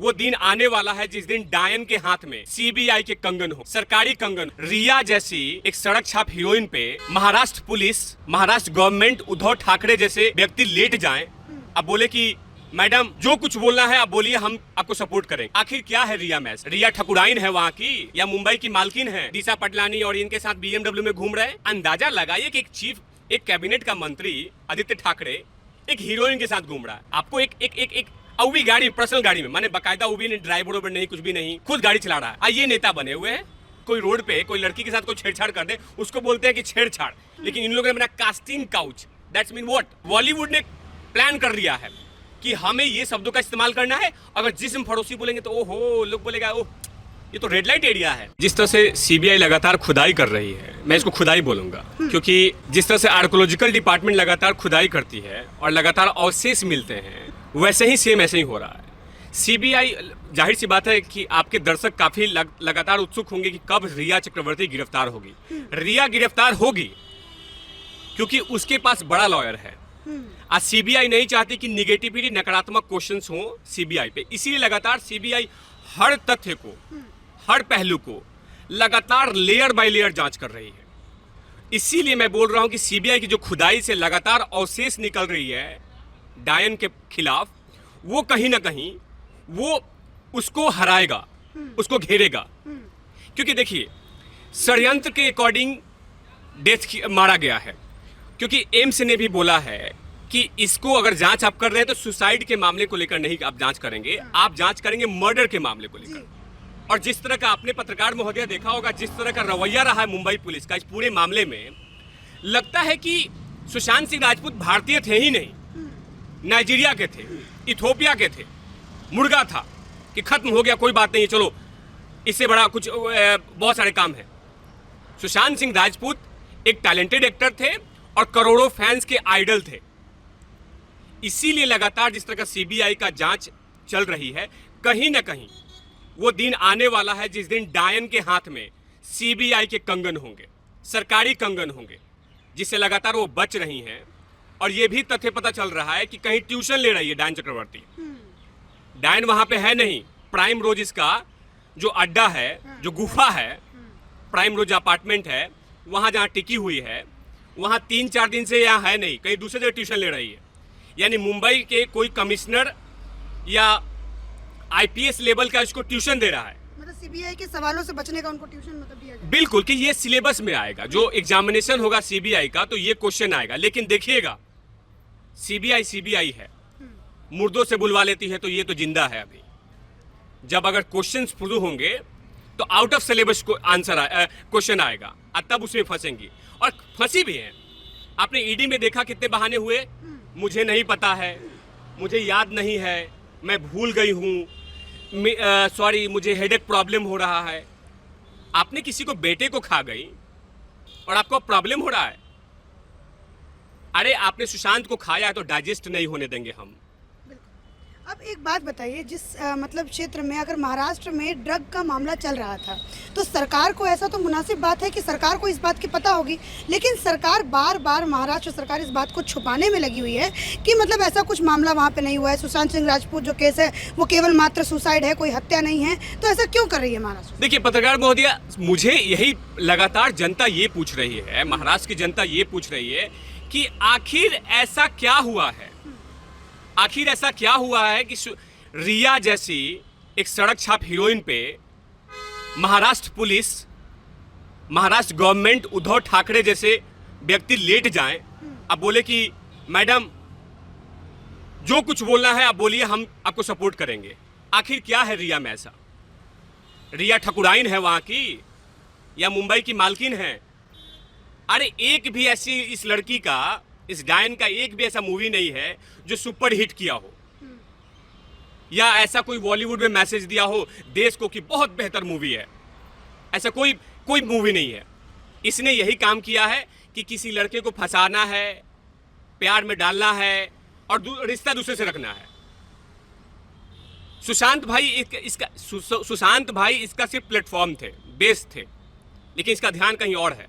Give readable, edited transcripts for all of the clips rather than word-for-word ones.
वो दिन आने वाला है जिस दिन डायन के हाथ में सीबीआई के कंगन हो, सरकारी कंगन। रिया जैसी एक सड़क छाप हीरोइन पे महाराष्ट्र पुलिस, महाराष्ट्र गवर्नमेंट, उद्धव ठाकरे जैसे व्यक्ति लेट जाएं, अब बोले कि मैडम जो कुछ बोलना है आप बोलिए, हम आपको सपोर्ट करें। आखिर क्या है रिया मैस? रिया ठकुराइन है वहाँ की या मुंबई की मालकिन है? दिशा पटलानी और इनके साथ बीएमडब्ल्यू में घूम रहे हैं। अंदाजा लगाइए कि एक कैबिनेट का मंत्री आदित्य ठाकरे एक हीरोइन के साथ घूम रहा है। आपको एक अवी गाड़ी, पर्सनल गाड़ी में, माने बाकायदा वो भी नहीं, ड्राइवर नहीं, कुछ भी नहीं, खुद गाड़ी चला रहा है। ये नेता बने हुए हैं। कोई रोड पे कोई लड़की के साथ कोई छेड़छाड़ कर दे, उसको बोलते हैं कि छेड़छाड़। लेकिन इन लोगों ने बना casting couch. That's mean what? Bollywood ने प्लान कर दिया है कि हमें ये शब्दों का इस्तेमाल करना है। अगर जिस्म फरोशी बोलेंगे तो ओहो, लोग बोलेगा ओह ये तो रेड लाइट एरिया है। जिस तरह से सीबीआई लगातार खुदाई कर रही है, मैं इसको खुदाई बोलूंगा, क्योंकि जिस तरह से आर्कोलॉजिकल डिपार्टमेंट लगातार खुदाई करती है और लगातार अवशेष मिलते हैं, वैसे ही सेम ऐसे ही हो रहा है। सीबीआई, जाहिर सी बात है कि आपके दर्शक काफी लगातार उत्सुक होंगे कि कब रिया चक्रवर्ती गिरफ्तार होगी। रिया गिरफ्तार होगी क्योंकि उसके पास बड़ा लॉयर है। आज सीबीआई नहीं चाहती कि निगेटिविटी, नकारात्मक क्वेश्चंस हो सीबीआई पे, इसीलिए लगातार सीबीआई हर तथ्य को, हर पहलू को लगातार लेयर बाय लेयर जांच कर रही है। इसीलिए मैं बोल रहा हूं कि सीबीआई की जो खुदाई से लगातार अवशेष निकल रही है डायन के खिलाफ, वो कहीं ना कहीं वो उसको हराएगा, उसको घेरेगा। क्योंकि देखिए, षड्यंत्र के अकॉर्डिंग डेथ मारा गया है, क्योंकि एम्स ने भी बोला है कि इसको अगर जांच आप कर रहे हैं तो सुसाइड के मामले को लेकर नहीं आप जांच करेंगे, आप जांच करेंगे मर्डर के मामले को लेकर। और जिस तरह का आपने पत्रकार महोदय देखा होगा, जिस तरह का रवैया रहा है मुंबई पुलिस का इस पूरे मामले में, लगता है कि सुशांत सिंह राजपूत भारतीय थे ही नहीं, नाइजीरिया के थे, इथोपिया के थे, मुर्गा था कि खत्म हो गया, कोई बात नहीं, चलो इससे बड़ा कुछ बहुत सारे काम है। सुशांत सिंह राजपूत एक टैलेंटेड एक्टर थे और करोड़ों फैंस के आइडल थे। इसीलिए लगातार जिस तरह का सीबीआई का जांच चल रही है, कहीं ना कहीं वो दिन आने वाला है जिस दिन डायन के हाथ में सीबीआई के कंगन होंगे, सरकारी कंगन होंगे, जिससे लगातार वो बच रही हैं। और ये भी तथ्य पता चल रहा है कि कहीं ट्यूशन ले रही है डायन चक्रवर्ती। डायन वहां पे है नहीं। प्राइम रोज इसका जो अड्डा है, जो गुफा है, प्राइम रोज अपार्टमेंट है, वहां जहां टिकी हुई है, वहां 3-4 दिन से यहाँ है नहीं, कहीं दूसरे जगह ट्यूशन ले रही है। यानी मुंबई के कोई कमिश्नर या आईपीएस लेवल का इसको ट्यूशन दे रहा है। मतलब सीबीआई के सवालों से बचने का उनको ट्यूशन मतलब दिया जाए। बिल्कुल, कि ये सिलेबस में आएगा, जो एग्जामिनेशन होगा सीबीआई का तो ये क्वेश्चन आएगा। लेकिन देखिएगा, सीबीआई है, मुर्दों से बुलवा लेती है तो ये तो जिंदा है अभी। जब अगर क्वेश्चन शुरू होंगे तो आउट ऑफ सिलेबस को आंसर क्वेश्चन आएगा, तब उसमें फंसेंगी और फंसी भी हैं। आपने ईडी में देखा कितने बहाने हुए, मुझे नहीं पता है, मुझे याद नहीं है, मैं भूल गई हूँ, सॉरी मुझे हेडेक प्रॉब्लम हो रहा है। आपने किसी को बेटे को खा गई और आपको प्रॉब्लम हो रहा है। अरे आपने सुशांत को खाया है तो डाइजेस्ट नहीं होने देंगे हम। अब एक बात बताइए, जिस मतलब क्षेत्र में अगर महाराष्ट्र में ड्रग का मामला चल रहा था, तो सरकार को, ऐसा तो मुनासिब बात है कि सरकार को इस बात की पता होगी, लेकिन सरकार बार बार, महाराष्ट्र सरकार इस बात को छुपाने में लगी हुई है कि मतलब ऐसा कुछ मामला वहाँ पे नहीं हुआ है। सुशांत सिंह राजपूत जो केस है वो केवल मात्र सुसाइड है, कोई हत्या नहीं है। तो ऐसा क्यों कर रही है महाराष्ट्र? देखिए पत्रकार महोदय, मुझे यही लगातार जनता ये पूछ रही है, महाराष्ट्र की जनता ये पूछ रही है कि आखिर ऐसा क्या हुआ है, आखिर ऐसा क्या हुआ है कि रिया जैसी एक सड़क छाप हीरोइन पे महाराष्ट्र पुलिस, महाराष्ट्र गवर्नमेंट, उद्धव ठाकरे जैसे व्यक्ति लेट जाएं, अब बोले कि मैडम जो कुछ बोलना है आप बोलिए, हम आपको सपोर्ट करेंगे। आखिर क्या है रिया में ऐसा? रिया ठकुराइन है वहां की या मुंबई की मालकिन है? अरे एक भी ऐसी इस लड़की का, इस डायन का एक भी ऐसा मूवी नहीं है जो सुपर हिट किया हो, या ऐसा कोई बॉलीवुड में मैसेज दिया हो देश को कि बहुत बेहतर मूवी है। ऐसा कोई मूवी नहीं है। इसने यही काम किया है कि किसी लड़के को फंसाना है, प्यार में डालना है और रिश्ता दूसरे से रखना है। सुशांत भाई इसका सिर्फ प्लेटफॉर्म थे, बेस थे, लेकिन इसका ध्यान कहीं और है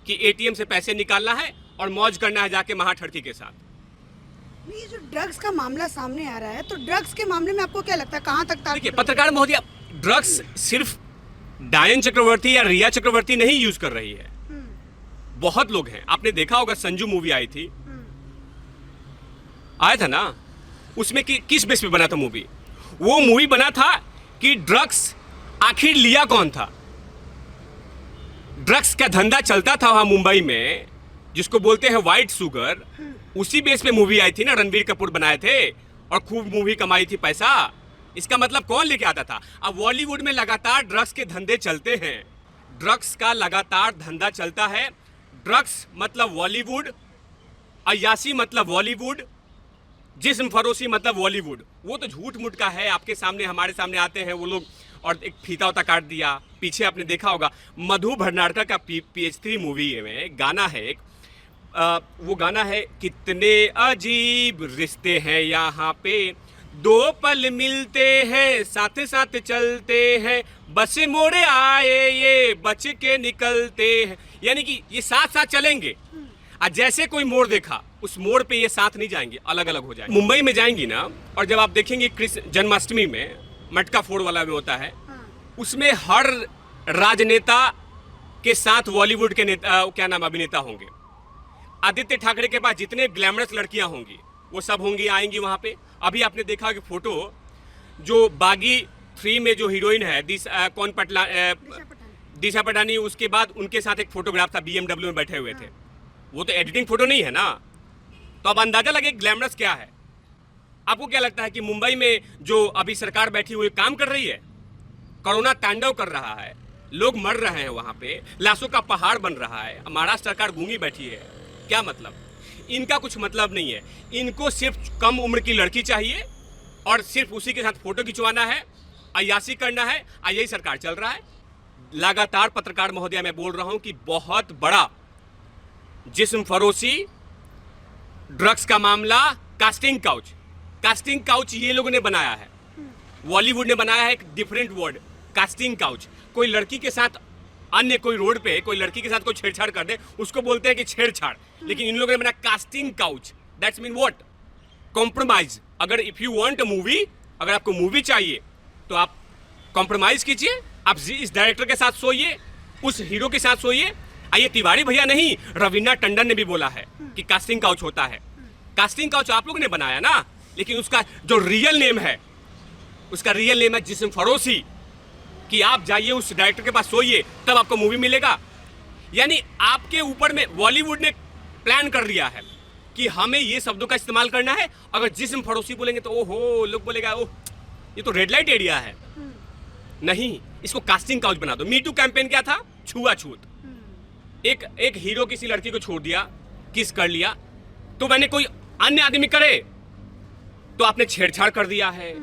कि एटीएम से पैसे निकालना है और मौज करना है जाके महाठड़की के साथ। ये जो ड्रग्स का मामला सामने आ रहा है, तो ड्रग्स के मामले में आपको क्या लगता है कहाँ तक देखिए पत्रकार महोदय, ड्रग्स सिर्फ डायन चक्रवर्ती या रिया चक्रवर्ती नहीं यूज कर रही है, बहुत लोग हैं। आपने देखा होगा संजू मूवी आई थी, आया था ना, उसमें किस बेस पे बना था मूवी? वो मूवी बना था कि ड्रग्स आखिर लिया कौन था। ड्रग्स का धंधा चलता था वहां मुंबई में, जिसको बोलते हैं व्हाइट शुगर, उसी बेस पे मूवी आई थी ना, रणबीर कपूर बनाए थे और खूब मूवी कमाई थी पैसा। इसका मतलब कौन लेके आता था? अब बॉलीवुड में लगातार ड्रग्स के धंधे चलते हैं, ड्रग्स का लगातार धंधा चलता है। ड्रग्स मतलब बॉलीवुड, अयासी मतलब बॉलीवुड, जिस्म फरोशी मतलब बॉलीवुड। वो तो झूठ मूठ का है, आपके सामने हमारे सामने आते हैं वो लोग और एक फीता उता काट दिया। पीछे आपने देखा होगा मधु भंडारकर का PH3 मूवी में गाना है एक, वो गाना है, कितने अजीब रिश्ते हैं यहाँ पे, दो पल मिलते हैं साथ साथ चलते हैं, बस मोड़े आए ये बच के निकलते हैं। यानी कि ये साथ साथ चलेंगे, और जैसे कोई मोड़ देखा उस मोड़ पे ये साथ नहीं जाएंगे, अलग अलग हो जाएंगे। मुंबई में जाएंगी ना, और जब आप देखेंगे कृष्ण जन्माष्टमी में मटका फोड़ वाला भी होता है, उसमें हर राजनेता के साथ बॉलीवुड के नेता, क्या नाम, अभिनेता होंगे। आदित्य ठाकरे के पास जितने ग्लैमरस लड़कियां होंगी वो सब होंगी, आएंगी वहां पे। अभी आपने देखा कि फोटो जो बागी 3 में जो हीरोइन है दिशा पटानी, उसके बाद उनके साथ एक फोटोग्राफ था, BMW में बैठे हुए थे। वो तो एडिटिंग फोटो नहीं है ना, तो अब अंदाजा लगे ग्लैमरस क्या है। आपको क्या लगता है कि मुंबई में जो अभी सरकार बैठी हुई काम कर रही है? कोरोना तांडव कर रहा है, लोग मर रहे हैं वहां पे, लाशों का पहाड़ बन रहा है, महाराष्ट्र सरकार गूंगी बैठी है। क्या मतलब? इनका कुछ मतलब नहीं है, इनको सिर्फ कम उम्र की लड़की चाहिए और सिर्फ उसी के साथ फोटो खिंचवाना है, अय्याशी करना है, और यही सरकार चल रहा है। लगातार पत्रकार महोदय मैं बोल रहा हूं कि बहुत बड़ा जिस्म फरोशी, ड्रग्स का मामला, कास्टिंग काउच ये लोगों ने बनाया है, बॉलीवुड ने बनाया है एक डिफरेंट वर्ड, कास्टिंग काउच। कोई लड़की के साथ अन्य कोई रोड पे कोई लड़की के साथ कोई छेड़छाड़ कर दे, उसको बोलते हैं कि छेड़छाड़, लेकिन इन लोगों ने बनाया casting couch. That's mean what? Compromise. अगर if you want a movie, अगर आपको मूवी चाहिए तो आप कॉम्प्रोमाइज कीजिए, आप इस डायरेक्टर के साथ सोइए, उस हीरो के साथ सोइए। ये तिवारी भैया नहीं, रवीना टंडन ने भी बोला है कि कास्टिंग काउच होता है। कास्टिंग काउच आप लोगों ने बनाया ना, लेकिन उसका जो रियल नेम है, उसका रियल नेम है जिस्म फरोशी। कि आप जाइए उस डायरेक्टर के पास सोइए, तब आपको मूवी मिलेगा। यानी आपके ऊपर में बॉलीवुड ने प्लान कर दिया है कि हमें ये शब्दों का इस्तेमाल करना है। अगर जिस्म फरोशी बोलेंगे तो ओहो, लोग बोलेगा ओह ये तो रेड लाइट एरिया है। नहीं, इसको कास्टिंग काउच बना दो। मी टू कैंपेन क्या था? छुआछूत। एक हीरो किसी लड़की को छोड़ दिया, किस कर लिया, तो मैंने कोई अन्य आदमी करे तो आपने छेड़छाड़ कर दिया है,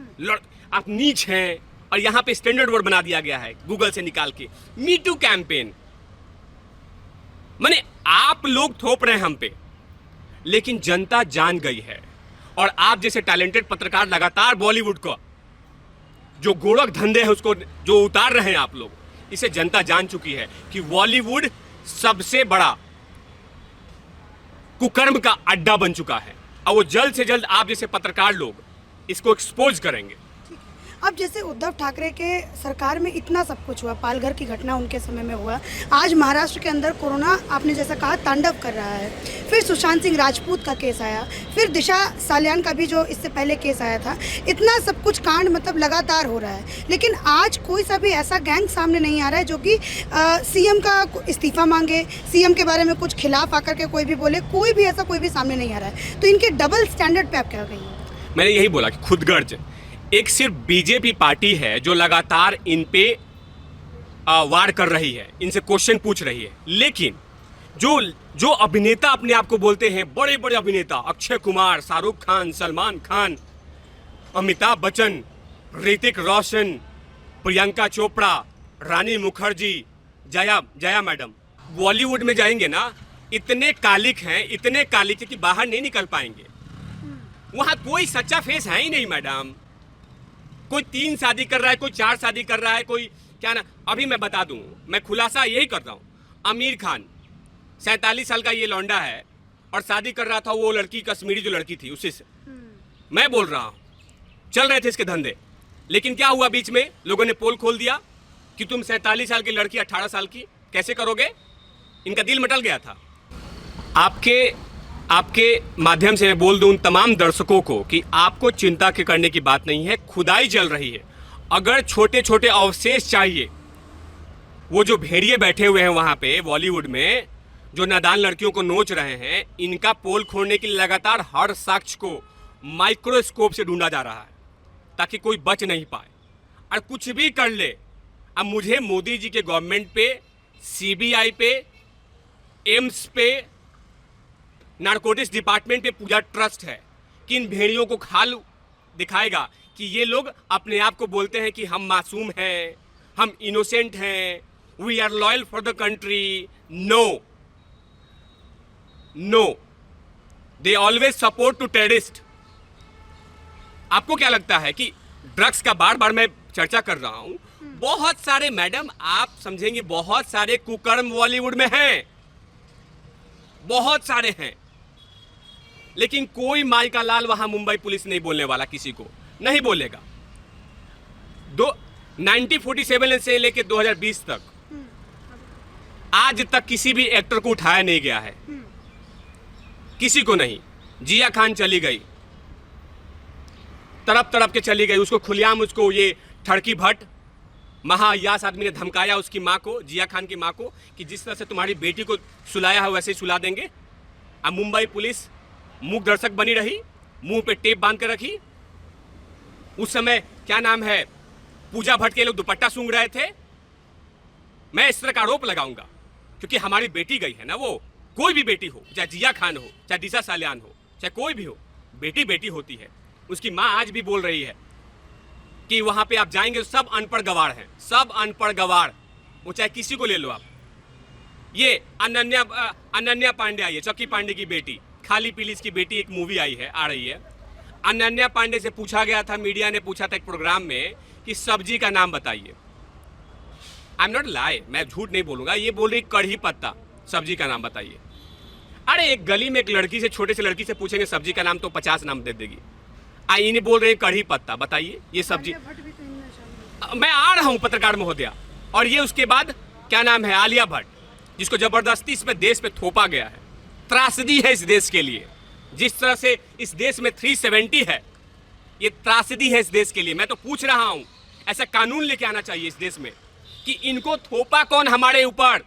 आप नीच हैं। और यहां पे स्टैंडर्ड वर्ड बना दिया गया है गूगल से निकाल के, मी टू कैंपेन। माने आप लोग थोप रहे हैं हम पे, लेकिन जनता जान गई है। और आप जैसे टैलेंटेड पत्रकार लगातार बॉलीवुड को जो गोरख धंधे हैं उसको जो उतार रहे हैं आप लोग, इसे जनता जान चुकी है कि बॉलीवुड सबसे बड़ा कुकर्म का अड्डा बन चुका है। और वो जल्द से जल्द आप जैसे पत्रकार लोग इसको एक्सपोज करेंगे। अब जैसे उद्धव ठाकरे के सरकार में इतना सब कुछ हुआ, पालघर की घटना उनके समय में हुआ, आज महाराष्ट्र के अंदर कोरोना आपने जैसा कहा तांडव कर रहा है, फिर सुशांत सिंह राजपूत का केस आया, फिर दिशा सालियान का भी जो इससे पहले केस आया था, इतना सब कुछ कांड मतलब लगातार हो रहा है। लेकिन आज कोई सा भी ऐसा गैंग सामने नहीं आ रहा है जो कि सीएम का इस्तीफा मांगे, सीएम के बारे में कुछ खिलाफ आकर के कोई भी बोले, कोई भी ऐसा कोई भी सामने नहीं आ रहा है। तो इनके डबल स्टैंडर्ड पे आप क्या कहेंगे? मैंने यही बोला कि खुदगर्ज एक सिर्फ बीजेपी पार्टी है जो लगातार इन पे वार कर रही है, इनसे क्वेश्चन पूछ रही है। लेकिन जो अभिनेता अपने आप को बोलते हैं बड़े बड़े अभिनेता, अक्षय कुमार, शाहरुख खान, सलमान खान, अमिताभ बच्चन, ऋतिक रोशन, प्रियंका चोपड़ा, रानी मुखर्जी, जया मैडम, बॉलीवुड में जाएंगे ना, इतने कालिक हैं, इतने कालिक हैं कि बाहर नहीं निकल पाएंगे। वहां कोई सच्चा फेस है ही नहीं मैडम। कोई 3 शादी कर रहा है, कोई 4 शादी कर रहा है, कोई क्या ना। अभी मैं बता दूं, मैं खुलासा यही करता हूं, आमिर खान 47 साल का ये लौंडा है, और शादी कर रहा था वो लड़की कश्मीरी जो लड़की थी उसी से। मैं बोल रहा हूँ चल रहे थे इसके धंधे, लेकिन क्या हुआ बीच में लोगों ने पोल खोल दिया कि तुम 47 साल की लड़की 18 साल की कैसे करोगे। इनका दिल मटल गया था। आपके माध्यम से मैं बोल दूं उन तमाम दर्शकों को कि आपको चिंता के करने की बात नहीं है। खुदाई चल रही है। अगर छोटे छोटे अवशेष चाहिए, वो जो भेड़िए बैठे हुए हैं वहां पे बॉलीवुड में जो नादान लड़कियों को नोच रहे हैं, इनका पोल खोलने के लिए लगातार हर साक्ष्य को माइक्रोस्कोप से ढूंढा जा रहा है ताकि कोई बच नहीं पाए। और कुछ भी कर ले, अब मुझे मोदी जी के गवर्नमेंट पे, सीबीआई पे, एम्स पे, नारकोटिक्स डिपार्टमेंट पे पूरा ट्रस्ट है कि इन भेड़ियों को खाल दिखाएगा कि ये लोग अपने आप को बोलते हैं कि हम मासूम हैं, हम इनोसेंट हैं, we are loyal for the country. No, they always support to terrorist. आपको क्या लगता है कि ड्रग्स का बार बार मैं चर्चा कर रहा हूं, बहुत सारे मैडम आप समझेंगे बहुत सारे कुकर्म बॉलीवुड में हैं, बहुत सारे हैं, लेकिन कोई माई का लाल वहां मुंबई पुलिस नहीं बोलने वाला, किसी को नहीं बोलेगा। 1947 से लेकर 2020 तक आज तक किसी भी एक्टर को उठाया नहीं गया है, किसी को नहीं। जिया खान चली गई, तड़प के चली गई, उसको खुलेआम उसको ये ठड़की भट्ट महायास आदमी ने धमकाया उसकी माँ को, जिया खान की माँ को, कि जिस तरह से तुम्हारी बेटी को सुलाया है वैसे ही सुला देंगे। अब मुंबई पुलिस मूक दर्शक बनी रही, मुंह पे टेप बांध कर रखी। उस समय क्या नाम है, पूजा भट्ट के लोग दुपट्टा सूंघ रहे थे। मैं इस तरह का आरोप लगाऊंगा क्योंकि हमारी बेटी गई है ना, वो कोई भी बेटी हो, चाहे जिया खान हो, चाहे दिशा सालियान हो, चाहे कोई भी हो, बेटी बेटी होती है। उसकी माँ आज भी बोल रही है कि वहां पे आप जाएंगे तो सब अनपढ़ गवार हैं, सब अनपढ़ गवार, वो चाहे किसी को ले लो आप। ये अनन्या पांडे आई है, चक्की पांडे की बेटी, खाली पीली की बेटी, एक मूवी आई है, आ रही है। अनन्या पांडे से पूछा गया था, मीडिया ने पूछा था एक प्रोग्राम में कि सब्जी का नाम बताइए। आई एम नॉट लाई, मैं झूठ नहीं बोलूंगा, ये बोल रही कढ़ी पत्ता, सब्जी का नाम बताइए। अरे एक गली में एक लड़की से, छोटे से लड़की से पूछेंगे सब्जी का नाम तो 50 नाम दे देगी। इन्हें बोल रहे हैं कढ़ी पत्ता, बताइए ये सब्जी। मैं आ रहा हूं पत्रकार महोदया। और ये उसके बाद क्या नाम है, आलिया भट्ट, जिसको जबरदस्ती इस पे देश पे थोपा गया है। त्रासदी है इस देश के लिए, जिस तरह से इस देश में 370 है, ये त्रासदी है इस देश के लिए। मैं तो पूछ रहा हूं, ऐसा कानून लेके आना चाहिए इस देश में कि इनको थोपा कौन हमारे ऊपर,